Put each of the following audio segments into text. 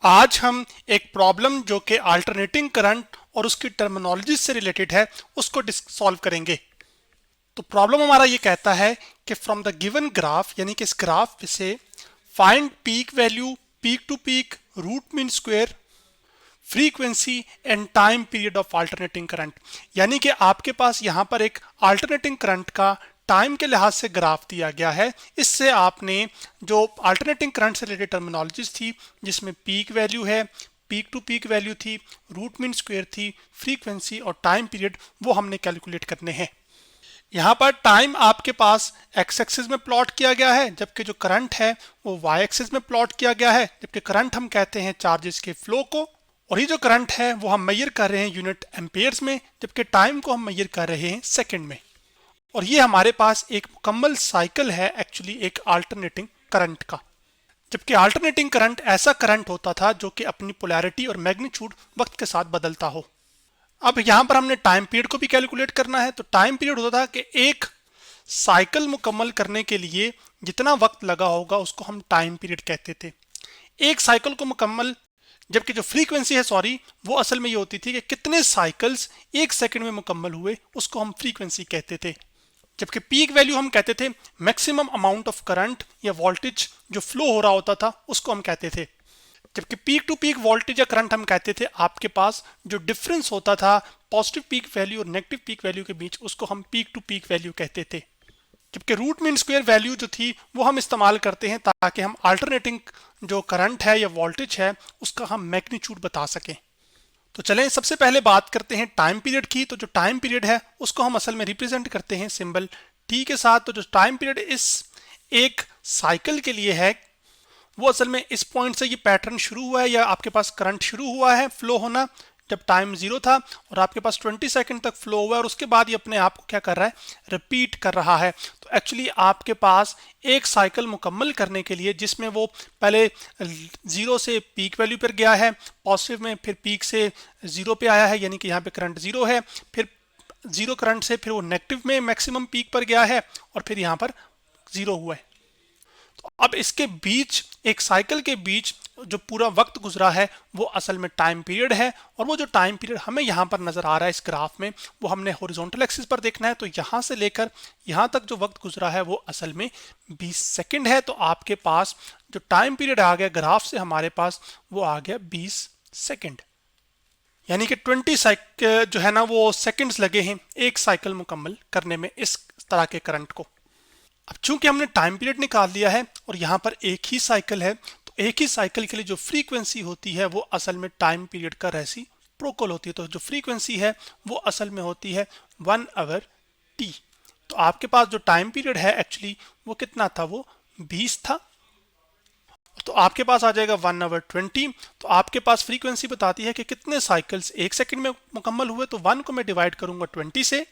आज हम एक प्रॉब्लम जो कि अल्टरनेटिंग करंट और उसकी टर्मिनोलॉजी से रिलेटेड है उसको सॉल्व करेंगे। तो प्रॉब्लम हमारा ये कहता है कि फ्रॉम द गिवन ग्राफ, यानी कि इस ग्राफ से find peak value, peak to peak, root mean square, frequency and time period of alternating current. यानी कि आपके पास यहाँ पर एक अल्टरनेटिंग करंट का टाइम के लिहाज से ग्राफ दिया गया है। इससे आपने जो अल्टरनेटिंग करंट से रिलेटेड टर्मिनोलॉजीज थी, जिसमें पीक वैल्यू है, पीक टू पीक वैल्यू थी, रूट मीन स्क्वायर थी, फ्रीक्वेंसी और टाइम पीरियड, वो हमने कैलकुलेट करने हैं। यहाँ पर टाइम आपके पास एक्स एक्सिस में प्लॉट किया गया है, जबकि जो करंट है वो वाई एक्सिस में प्लॉट किया गया है। जबकि करंट हम कहते हैं चार्जेस के फ्लो को, और ये जो करंट है वो हम मेजर कर रहे हैं यूनिट एम्पेयर्स में, जबकि टाइम को हम मेजर कर रहे हैं सेकंड में। और ये हमारे पास एक मुकम्मल साइकिल है एक्चुअली एक अल्टरनेटिंग करंट का। जबकि अल्टरनेटिंग करंट ऐसा करंट होता था जो कि अपनी पोलैरिटी और मैग्नीट्यूड वक्त के साथ बदलता हो। अब यहाँ पर हमने टाइम पीरियड को भी कैलकुलेट करना है। तो टाइम पीरियड होता था कि एक साइकिल मुकम्मल करने के लिए जितना वक्त लगा होगा उसको हम टाइम पीरियड कहते थे। एक साइकिल को मुकम्मल, जबकि जो फ्रीक्वेंसी है वो असल में ये होती थी कि कितने साइकिल्स एक सेकंड में मुकम्मल हुए, उसको हम फ्रीक्वेंसी कहते थे। जबकि पीक वैल्यू हम कहते थे मैक्सिमम अमाउंट ऑफ करंट या वोल्टेज जो फ्लो हो रहा होता था, उसको हम कहते थे। जबकि पीक टू पीक वोल्टेज या करंट हम कहते थे आपके पास जो डिफरेंस होता था पॉजिटिव पीक वैल्यू और नेगेटिव पीक वैल्यू के बीच, उसको हम पीक टू पीक वैल्यू कहते थे। जबकि रूट मीन स्क्वायर वैल्यू जो थी वो हम इस्तेमाल करते हैं ताकि हम अल्टरनेटिंग जो करंट है या वोल्टेज है उसका हम मैग्नीट्यूड बता सकें। तो चलें सबसे पहले बात करते हैं टाइम पीरियड की। तो जो टाइम पीरियड है उसको हम असल में रिप्रेजेंट करते हैं सिंबल टी के साथ। तो जो टाइम पीरियड इस एक साइकिल के लिए है वो असल में इस पॉइंट से ये पैटर्न शुरू हुआ है, या आपके पास करंट शुरू हुआ है फ्लो होना जब टाइम 0 था, और आपके पास 20 सेकंड तक फ्लो हुआ है, और उसके बाद ये अपने आप को क्या कर रहा है, रिपीट कर रहा है। तो एक्चुअली आपके पास एक साइकिल मुकम्मल करने के लिए जिसमें वो पहले 0 से पीक वैल्यू पर गया है पॉजिटिव में, फिर पीक से 0 पे आया है, यानी कि यहाँ पे करंट 0 है, फिर 0 करंट से फिर वो नेगेटिव में मैक्सिमम पीक पर गया है, और फिर यहाँ पर 0 हुआ है। तो अब इसके बीच, एक साइकिल के बीच जो पूरा वक्त गुजरा है वो असल में टाइम पीरियड है। और वो जो टाइम पीरियड हमें यहाँ पर नजर आ रहा है इस ग्राफ में, वो हमने हॉरिजॉन्टल एक्सिस पर देखना है। तो यहाँ से लेकर यहाँ तक जो वक्त गुजरा है वो असल में 20 सेकंड है। तो आपके पास जो टाइम पीरियड आ गया ग्राफ से हमारे पास, वो आ गया 20 सेकंड, यानी कि 20 साइकिल जो है ना वो सेकंड्स लगे हैं एक साइकिल मुकम्मल करने में इस तरह के करंट को। अब चूंकि हमने टाइम पीरियड निकाल लिया है और यहाँ पर एक ही साइकिल है, तो एक ही साइकिल के लिए जो फ्रीक्वेंसी होती है वो असल में टाइम पीरियड का रेसिप्रोकल होती है। तो जो फ्रीक्वेंसी है वो असल में होती है 1 आवर टी। तो आपके पास जो टाइम पीरियड है एक्चुअली वो कितना था, वो 20 था। तो आपके पास आ जाएगा 1 आवर 20। तो आपके पास फ्रीक्वेंसी बताती है कि कितने साइकिल्स एक सेकंड में मुकम्मल हुए। तो 1 को मैं डिवाइड करूंगा 20 से,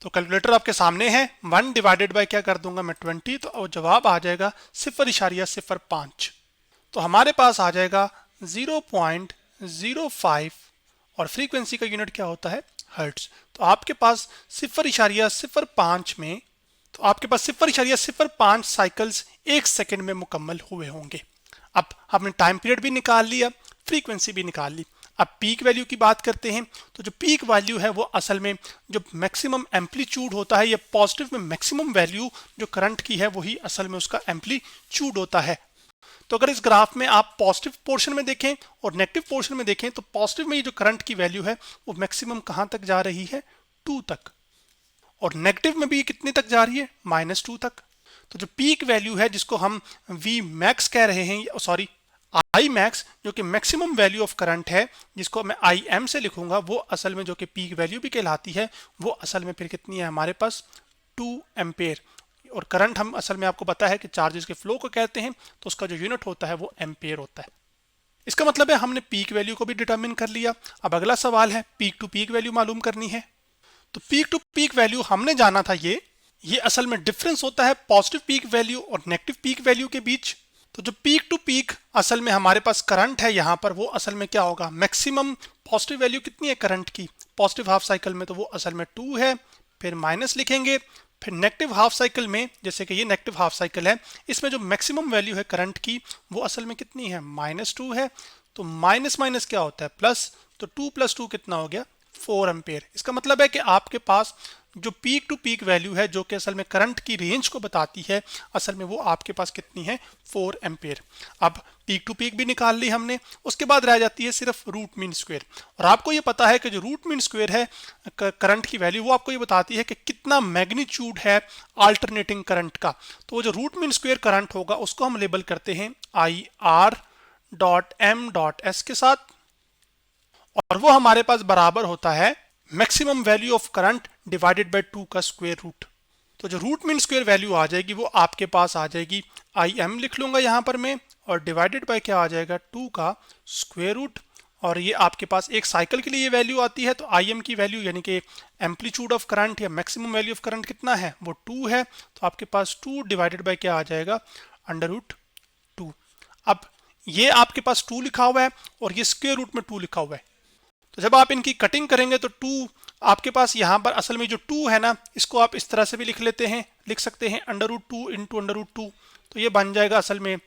तो कैलकुलेटर आपके सामने है, 1 डिवाइडेड बाय क्या कर दूंगा मैं 20, तो जवाब आ जाएगा 0.05। तो हमारे पास आ जाएगा 0.05, और फ्रीक्वेंसी का यूनिट क्या होता है, हर्ट्ज। तो आपके पास 0.05 में, तो आपके पास 0.05 साइकिल्स एक सेकंड में मुकम्मल हुए होंगे। अब हमने टाइम पीरियड भी निकाल लिया, फ्रीक्वेंसी भी निकाल ली। अब पीक वैल्यू की बात करते हैं। तो जो पीक वैल्यू है वो असल में जो मैक्सिमम एम्पलीट्यूड होता है, या पॉजिटिव में मैक्सिमम वैल्यू जो करंट की है वही असल में उसका एम्पलीट्यूड होता है। तो अगर इस ग्राफ में आप पॉजिटिव पोर्शन में देखें और नेगेटिव पोर्शन में देखें, तो पॉजिटिव में ये जो करंट की वैल्यू है वो मैक्सिमम कहाँ तक जा रही है, 2 तक, और नेगेटिव में भी कितने तक जा रही है, -2 तक। तो जो पीक वैल्यू है जिसको हम वी मैक्स कह रहे हैं, सॉरी आई मैक्स, जो कि मैक्सिमम वैल्यू ऑफ करंट है, जिसको मैं आई एम से लिखूंगा, वो असल में जो कि पीक वैल्यू भी कहलाती है, वो असल में फिर कितनी है हमारे पास, 2 एम्पेयर। और करंट हम असल में आपको पता है कि चार्जेस के फ्लो को कहते हैं, तो उसका जो यूनिट होता है वो एम्पेयर होता है। इसका मतलब है हमने पीक वैल्यू को भी डिटरमिन कर लिया। अब अगला सवाल है पीक टू पीक वैल्यू मालूम करनी है। तो पीक टू पीक वैल्यू हमने जाना था, ये असल में डिफरेंस होता है पॉजिटिव पीक वैल्यू और नेगेटिव पीक वैल्यू के बीच। तो जो पीक टू पीक असल में हमारे पास करंट है यहाँ पर, वो असल में क्या होगा, मैक्सिमम पॉजिटिव वैल्यू कितनी है करंट की पॉजिटिव हाफ साइकिल में, तो वो असल में 2 है। फिर माइनस लिखेंगे, फिर नेगेटिव हाफ साइकिल में, जैसे कि ये नेगेटिव हाफ साइकिल है, इसमें जो मैक्सिमम वैल्यू है करंट की वो असल में कितनी है, -2 है। तो माइनस माइनस क्या होता है प्लस, तो 2 + 2 कितना हो गया 4 एम्पेयर। इसका मतलब है कि आपके पास जो पीक टू पीक वैल्यू है जो कि असल में करंट की रेंज को बताती है, असल में वो आपके पास कितनी है 4 एम्पेयर। अब पीक टू पीक भी निकाल ली हमने, उसके बाद रह जाती है सिर्फ रूट मीन स्क्वायर। और आपको ये पता है कि जो रूट मीन स्क्वायर है करंट की वैल्यू, वो आपको ये बताती है कि कितना मैग्नीट्यूड है अल्टरनेटिंग करंट का। तो वो जो रूट मीन स्क्वायर करंट होगा उसको हम लेबल करते हैं IR.M.S के साथ, और वो हमारे पास बराबर होता है maximum value of current divided by 2 का स्क्वायर रूट। तो जो रूट मीन स्क्वायर वैल्यू आ जाएगी वो आपके पास आ जाएगी IM लिख लूंगा यहां पर मैं, और डिवाइडेड बाय क्या आ जाएगा 2 का स्क्वायर रूट। और ये आपके पास एक साइकिल के लिए ये वैल्यू आती है, तो IM की वैल्यू यानी कि एम्पलीट्यूड ऑफ करंट या मैक्सिमम वैल्यू ऑफ करंट कितना है वो 2 है, तो आपके पास 2 डिवाइडेड बाय क्या आ जाएगा √2। अब ये आपके पास 2 लिखा हुआ है और ये स्क्वायर रूट में 2 लिखा हुआ है, तो जब आप इनकी कटिंग करेंगे तो 2 आपके पास यहाँ पर असल में जो 2 है ना, इसको आप इस तरह से भी लिख सकते हैं √2 इंटू √2। तो ये बन जाएगा असल में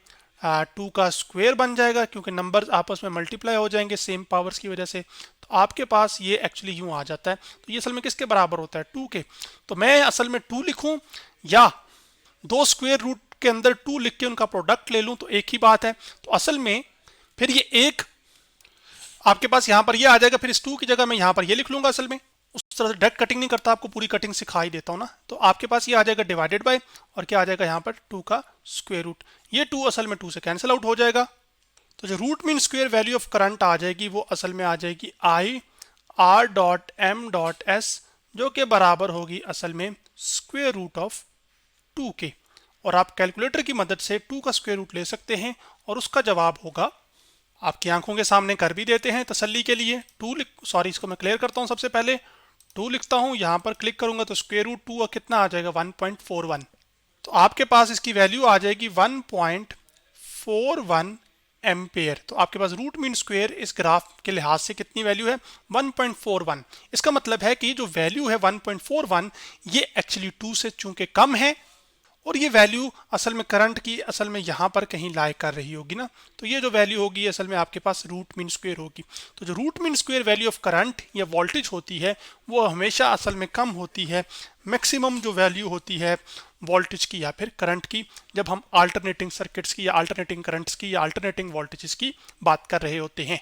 2 का स्क्वायर बन जाएगा, क्योंकि नंबर्स आपस में मल्टीप्लाई हो जाएंगे सेम पावर्स की वजह से। तो आपके पास ये एक्चुअली यूं आ जाता है। तो ये असल में किसके बराबर होता है 2 के। तो मैं असल में 2 लिखूं या 2 स्क्वायर रूट के अंदर 2 लिख के उनका प्रोडक्ट ले लूं तो एक ही बात है। तो असल में फिर ये एक आपके पास यहाँ पर ये आ जाएगा, फिर इस 2 की जगह मैं यहाँ पर ये लिख लूंगा। असल में उस तरह से डायरेक्ट कटिंग नहीं करता, आपको पूरी कटिंग सिखा ही देता हूँ ना। तो आपके पास ये आ जाएगा डिवाइडेड बाय, और क्या आ जाएगा यहाँ पर 2 का स्क्वायर रूट। ये 2 असल में 2 से कैंसिल आउट हो जाएगा। तो जो root mean square value of current आ जाएगी वो असल में आ जाएगी IR.M.S, जो कि बराबर होगी असल में स्क्वायर रूट ऑफ 2 के। और आप कैलकुलेटर की मदद से 2 का स्क्वायर रूट ले सकते हैं और उसका जवाब होगा, आपकी आंखों के सामने कर भी देते हैं तसल्ली के लिए। इसको मैं क्लियर करता हूं। सबसे पहले 2 लिखता हूं, यहां पर क्लिक करूंगा तो स्क्वायर रूट 2 कितना आ जाएगा 1.41। तो आपके पास इसकी वैल्यू आ जाएगी 1.41 एम्पेयर। तो आपके पास रूट मीन स्क्वायर इस ग्राफ के लिहाज से कितनी वैल्यू है 1.41। इसका मतलब है कि जो वैल्यू है 1.41 ये एक्चुअली 2 से चूंकि कम है, और ये वैल्यू असल में करंट की असल में यहाँ पर कहीं लाई कर रही होगी ना। तो ये जो वैल्यू होगी असल में आपके पास रूट मीन स्क्वायर होगी। तो जो root mean square value of current या वोल्टेज होती है वो हमेशा असल में कम होती है मैक्सिमम जो वैल्यू होती है वोल्टेज की या फिर करंट की, जब हम अल्टरनेटिंग सर्किट्स की या अल्टरनेटिंग करंट्स की या अल्टरनेटिंग वोल्टेजेस की बात कर रहे होते हैं।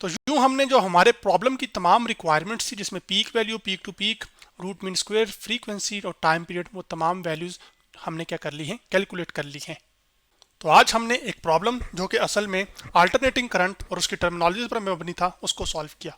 तो यूं हमने जो हमारे प्रॉब्लम की तमाम रिक्वायरमेंट्स थी, जिसमें peak value, peak to peak, root mean square, frequency और टाइम पीरियड, वो तमाम वैल्यूज हमने क्या कर ली हैं कैलकुलेट कर ली हैं। तो आज हमने एक प्रॉब्लम जो कि असल में अल्टरनेटिंग करंट और उसकी टर्मिनोलॉजी पर मबनी था उसको सॉल्व किया।